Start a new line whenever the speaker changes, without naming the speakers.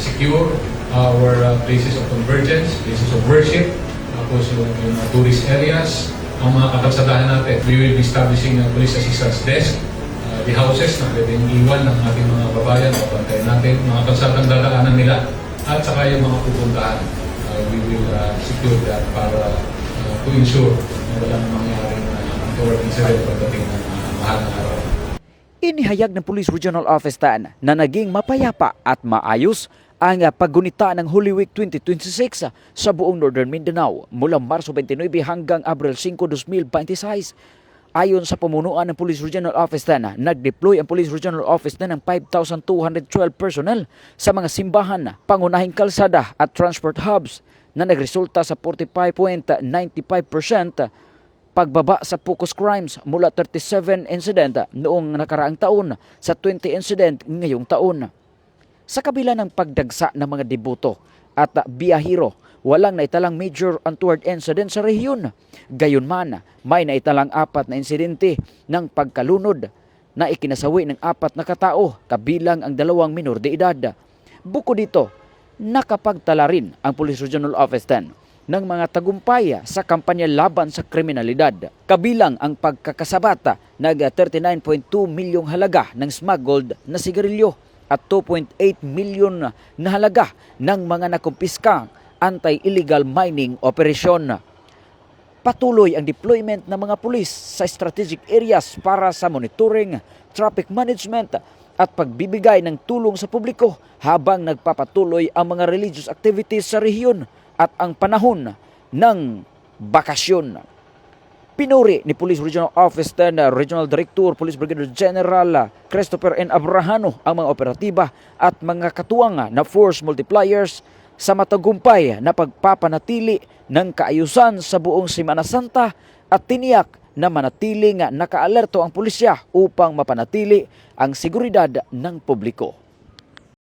secure our places of convergence, places of worship, tapos yung tourist areas, ang mga kakalsadahan natin. We will be establishing a police assistance desk, the houses na pwedeng iwan ng ating mga babayan, papantayin natin, mga kalsadang dadaanan nila, at saka yung mga pupuntahan. We will secure that para to ensure na walang mangyaring untoward incident pagdating ng mahal na araw.
Inihayag ng Police Regional Office TAN na naging mapayapa at maayos ang paggunita ng Holy Week 2026 sa buong Northern Mindanao mula Marso 29 hanggang Abril 5, 2026. Ayon sa pamunuan ng Police Regional Office TAN, nag-deploy ang Police Regional Office TAN ng 5,212 personnel sa mga simbahan, pangunahing kalsada at transport hubs na nagresulta sa 45.95% pagbaba sa focus crimes mula 37 incident noong nakaraang taon sa 20 incident ngayong taon. Sa kabila ng pagdagsa ng mga deboto at biyahero, walang naitalang major untoward incident sa rehiyon. Gayunman, may naitalang 4 na insidente ng pagkalunod na ikinasawi ng 4 na katao, kabilang ang 2 minor de edad. Bukod dito, nakapagtala rin ang Police Regional Office 10 ng mga tagumpay sa kampanya laban sa kriminalidad. Kabilang ang pagkakasabata ng 39.2 milyong halaga ng smuggled na sigarilyo at 2.8 milyon na halaga ng mga nakumpiskang anti-illegal mining operation. Patuloy ang deployment ng mga pulis sa strategic areas para sa monitoring, traffic management at pagbibigay ng tulong sa publiko habang nagpapatuloy ang mga religious activities sa rehiyon at ang panahon ng bakasyon. Pinuri ni Police Regional Office 10 Regional Director Police Brigadier General Christopher N. Abrahano ang mga operatiba at mga katuwang na force multipliers sa matagumpay na pagpapanatili ng kaayusan sa buong Semana Santa at tiniyak na manatiling nakaalerto ang pulisya upang mapanatili ang seguridad ng publiko.